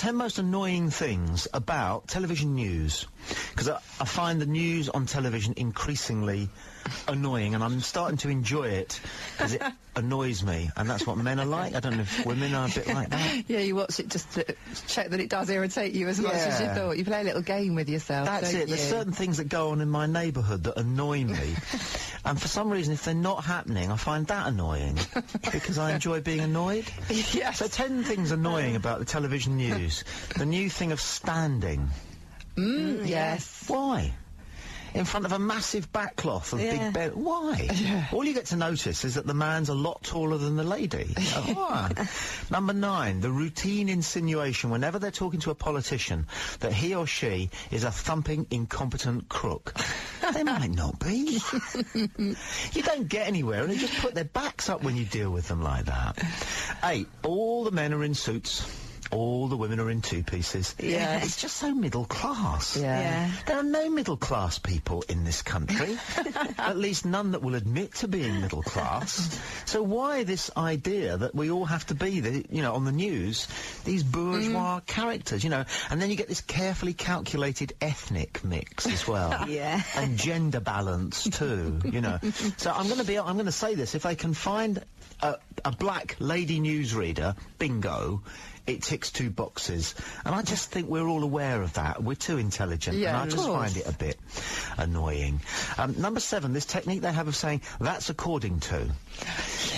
10 most annoying things about television news. Because I find the news on television increasingly annoying, and I'm starting to enjoy it because it annoys me, and that's what men are like. I don't know if women are a bit like that. Yeah, you watch it just to check that it does irritate you as much as you thought. You play a little game with yourself. That's it. There's certain things that go on in my neighbourhood that annoy me, and for some reason, if they're not happening, I find that annoying because I enjoy being annoyed. Yes. So 10 things annoying about the television news. The new thing of standing. Yes. Why? In front of a massive backcloth of big bed. Why? All you get to notice is that the man's a lot taller than the lady. Why? Number 9, the routine insinuation whenever they're talking to a politician that he or she is a thumping, incompetent crook. They might not be. You don't get anywhere, and they just put their backs up when you deal with them like that. 8, all the men are in suits. All the women are in two-pieces. Yeah. It's just so middle class. Yeah. There are no middle class people in this country. At least none that will admit to being middle class. So why this idea that we all have to be, on the news, these bourgeois characters, and then you get this carefully calculated ethnic mix as well. Yeah. And gender balance too, So I'm going to say this, if they can find a black lady newsreader, bingo, it ticks 2 boxes. And I just think we're all aware of that. We're too intelligent. Yeah, and I just find it a bit annoying. Number 7, this technique they have of saying, that's according to.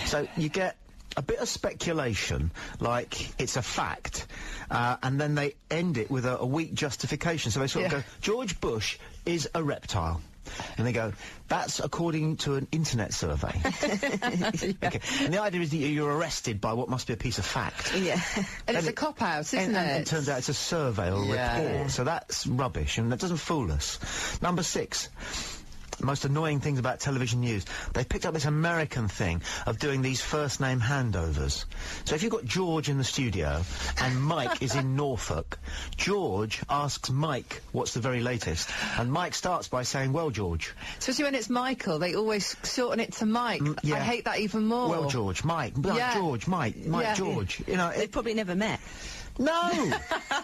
So you get a bit of speculation, like it's a fact, and then they end it with a weak justification. So they sort of go, George Bush is a reptile. And they go, that's according to an internet survey. Okay. And the idea is that you're arrested by what must be a piece of fact. Yeah. And it's a cop-out, isn't it? And it turns out it's a survey or a report. So that's rubbish, and that doesn't fool us. Number 6. Most annoying things about television news. They picked up this American thing of doing these first name handovers. So if you've got George in the studio and Mike is in Norfolk, George asks Mike what's the very latest, and Mike starts by saying, well, George. Especially when it's Michael, they always shorten it to Mike. Yeah. I hate that even more. Well, George, Mike, George, Mike, George. They've probably never met. No!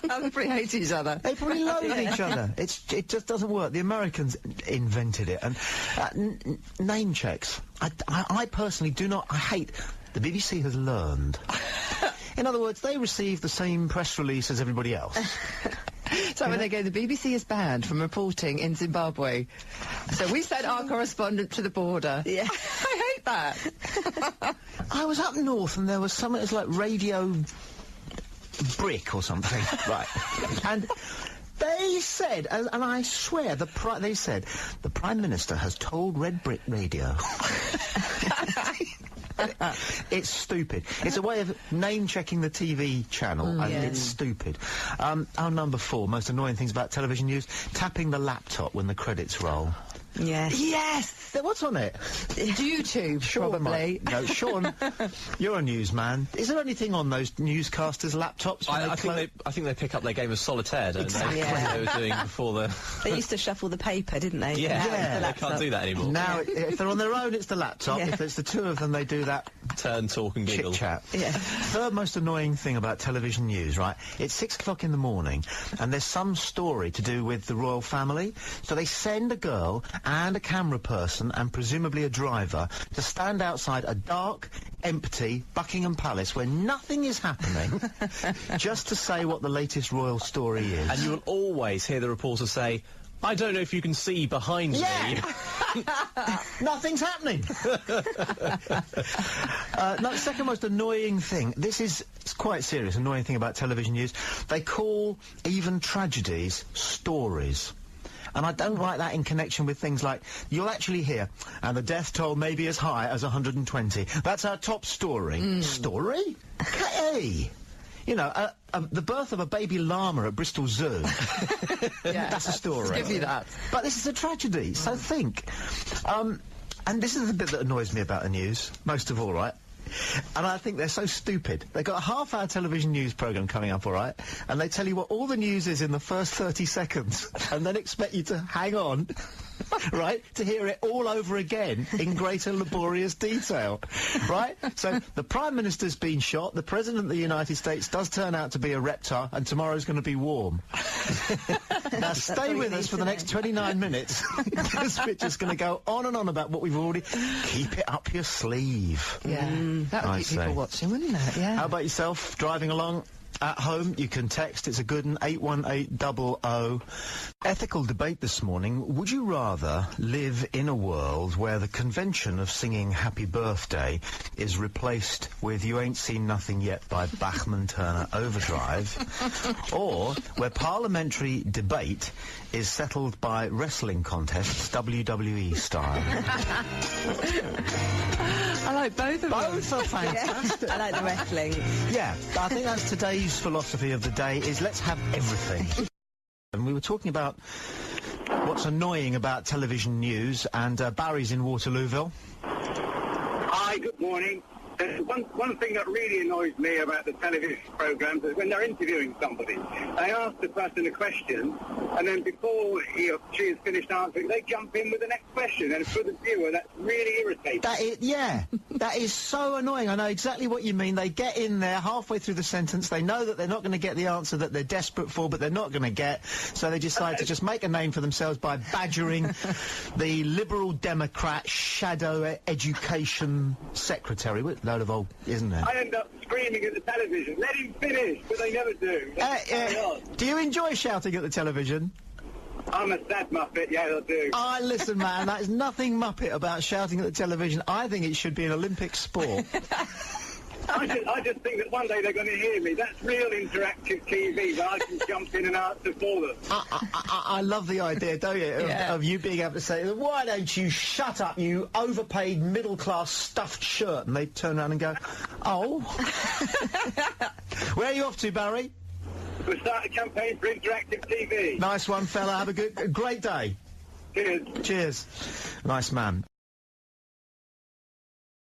They probably hate each other. They probably loathe each other. It just doesn't work. The Americans invented it. And name checks. I personally do not... I hate... The BBC has learned. In other words, they receive the same press release as everybody else. So when they go, the BBC is banned from reporting in Zimbabwe. So we sent our correspondent to the border. Yeah. I hate that. I was up north and there was something that's like Radio Brick or something. Right. And they said, and I swear, they said, the Prime Minister has told Red Brick Radio. It's stupid. It's a way of name-checking the TV channel, and it's stupid. Our number 4, most annoying things about television news, tapping the laptop when the credits roll. Yes. Yes! What's on it? YouTube, Sean probably. No, Sean, you're a newsman. Is there anything on those newscasters' laptops? I think they pick up their game of solitaire, don't Exactly. they? Yeah. They were doing before the... They used to shuffle the paper, didn't they? Yeah, The they can't do that anymore. Now, if they're on their own, it's the laptop. Yeah. If it's the 2 of them, they do that Turn, talk and giggle. chit-chat. Yeah. 3rd most annoying thing about television news, right? It's 6 o'clock in the morning, and there's some story to do with the royal family. So they send a girl and a camera person, and presumably a driver, to stand outside a dark, empty Buckingham Palace where nothing is happening, just to say what the latest royal story is. And you will always hear the reporter say, I don't know if you can see behind me. Nothing's happening. No, second most annoying thing. It's quite serious, annoying thing about television news. They call even tragedies stories. And I don't like that in connection with things like, you'll actually hear, and the death toll may be as high as 120. That's our top story. Story? Hey! The birth of a baby llama at Bristol Zoo. That's a story. Give me that. But this is a tragedy, so think. And this is the bit that annoys me about the news, most of all, right? And I think they're so stupid. They've got a half-hour television news programme coming up, all right? And they tell you what all the news is in the first 30 seconds, and then expect you to hang on, right, to hear it all over again in greater laborious detail, right? So the Prime Minister's been shot, the President of the United States does turn out to be a reptile, and tomorrow's going to be warm. Now stay with us for the next 29 minutes, because we're just going to go on and on about what we've already... Keep it up your sleeve. Yeah, that would keep people watching, wouldn't it? Yeah. How about yourself, driving along? At home, you can text, it's a good one, 81800. Ethical debate this morning. Would you rather live in a world where the convention of singing Happy Birthday is replaced with You Ain't Seen Nothing Yet by Bachman Turner Overdrive, or where parliamentary debate is settled by wrestling contests, WWE style? I like both of them. Both are fantastic. I like the wrestling. Yeah, I think that's today's philosophy of the day, is let's have everything. And we were talking about what's annoying about television news, and Barry's in Waterlooville. Hi, good morning. One thing that really annoys me about the television programmes is when they're interviewing somebody, they ask the person a question, and then before he or she has finished answering, they jump in with the next question, and for the viewer, that's really irritating. That is so annoying. I know exactly what you mean. They get in there halfway through the sentence, they know that they're not going to get the answer that they're desperate for, but they're not going to get, so they decide to just make a name for themselves by badgering the Liberal Democrat shadow education secretary. Load of old, isn't it? I end up screaming at the television, let him finish, but they never do. Do you enjoy shouting at the television? I'm a sad muppet, yeah, I do. Listen, man, that is nothing muppet about shouting at the television. I think it should be an Olympic sport. I just think that one day they're going to hear me. That's real interactive TV, where I can jump in and answer for them. I love the idea, don't you, of you being able to say, why don't you shut up, you overpaid middle-class stuffed shirt? And they turn around and go, oh. Where are you off to, Barry? We'll start a campaign for interactive TV. Nice one, fella. Have a great day. Cheers. Cheers. Nice man.